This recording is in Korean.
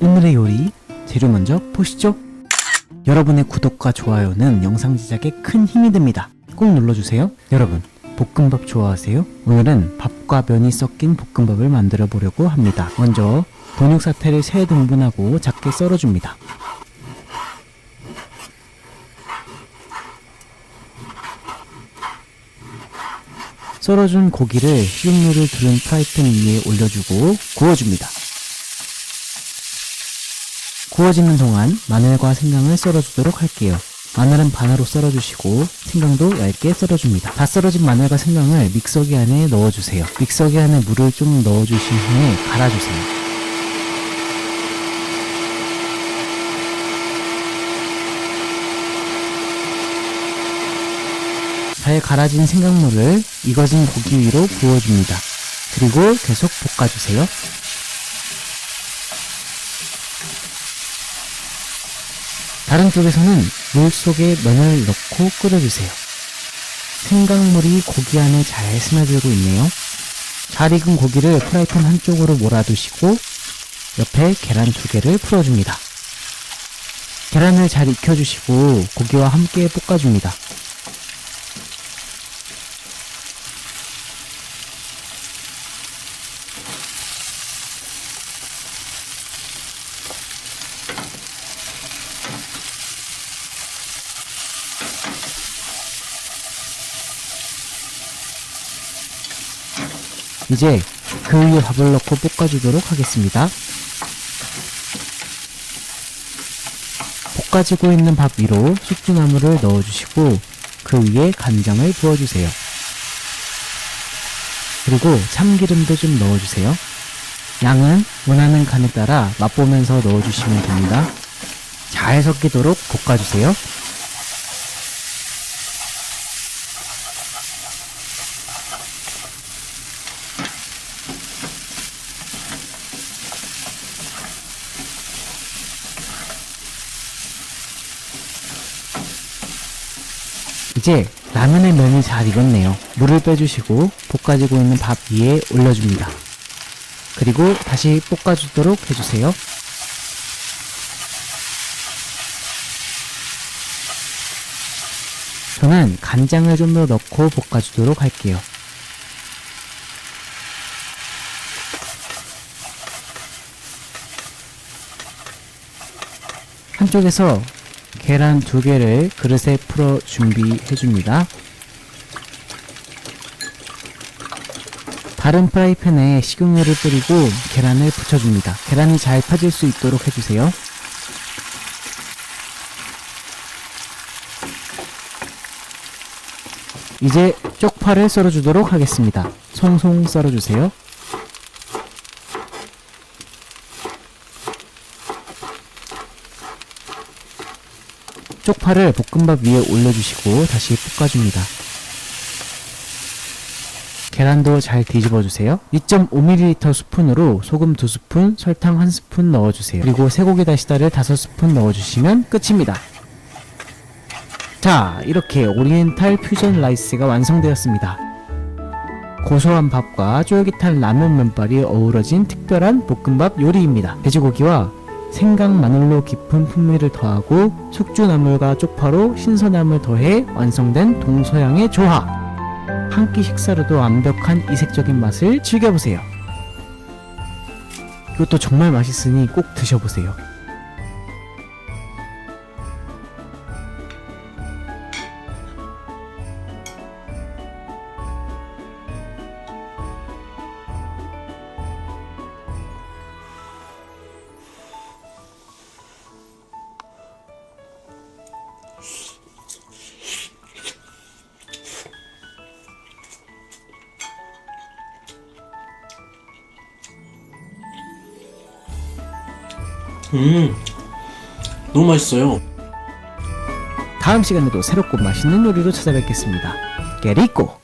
오늘의 요리 재료 먼저 보시죠. 여러분의 구독과 좋아요는 영상 제작에 큰 힘이 됩니다. 꼭 눌러주세요. 여러분, 볶음밥 좋아하세요? 오늘은 밥과 면이 섞인 볶음밥을 만들어 보려고 합니다. 먼저 돈육사태를 3등분하고 작게 썰어줍니다. 썰어준 고기를 식용유를 두른 프라이팬 위에 올려주고 구워줍니다. 구워지는 동안 마늘과 생강을 썰어주도록 할게요. 마늘은 반으로 썰어주시고 생강도 얇게 썰어줍니다. 다 썰어진 마늘과 생강을 믹서기 안에 넣어주세요. 믹서기 안에 물을 좀 넣어주신 후에 갈아주세요. 잘 갈아진 생강물을 익어진 고기 위로 부어줍니다. 그리고 계속 볶아주세요. 다른 쪽에서는 물 속에 면을 넣고 끓여주세요. 생강물이 고기 안에 잘 스며들고 있네요. 잘 익은 고기를 프라이팬 한쪽으로 몰아두시고 옆에 계란 2개를 풀어줍니다. 계란을 잘 익혀주시고 고기와 함께 볶아줍니다. 이제 그 위에 밥을 넣고 볶아주도록 하겠습니다. 볶아지고 있는 밥 위로 숙주나물을 넣어주시고 그 위에 간장을 부어주세요. 그리고 참기름도 좀 넣어주세요. 양은 원하는 간에 따라 맛보면서 넣어주시면 됩니다. 잘 섞이도록 볶아주세요. 이제 라면의 면이 잘 익었네요. 물을 빼주시고 볶아지고 있는 밥 위에 올려줍니다. 그리고 다시 볶아주도록 해주세요. 저는 간장을 좀 더 넣고 볶아주도록 할게요. 한쪽에서 계란 2개를 그릇에 풀어 준비해줍니다. 다른 프라이팬에 식용유를 뿌리고 계란을 붙여줍니다. 계란이 잘 펴질 수 있도록 해주세요. 이제 쪽파를 썰어주도록 하겠습니다. 송송 썰어주세요. 쪽파를 볶음밥 위에 올려주시고 다시 볶아줍니다. 계란도 잘 뒤집어주세요. 2.5ml 스푼으로 소금 2스푼, 설탕 1스푼 넣어주세요. 그리고 쇠고기 다시다를 5스푼 넣어주시면 끝입니다. 자, 이렇게 오리엔탈 퓨전 라이스가 완성되었습니다. 고소한 밥과 쫄깃한 라면 면발이 어우러진 특별한 볶음밥 요리입니다. 돼지고기와 생강 마늘로 깊은 풍미를 더하고 숙주나물과 쪽파로 신선함을 더해 완성된 동서양의 조합. 한 끼 식사로도 완벽한 이색적인 맛을 즐겨보세요. 이것도 정말 맛있으니 꼭 드셔보세요. 너무 맛있어요. 다음 시간에도 새롭고 맛있는 요리로 찾아뵙겠습니다. 깨리꼬!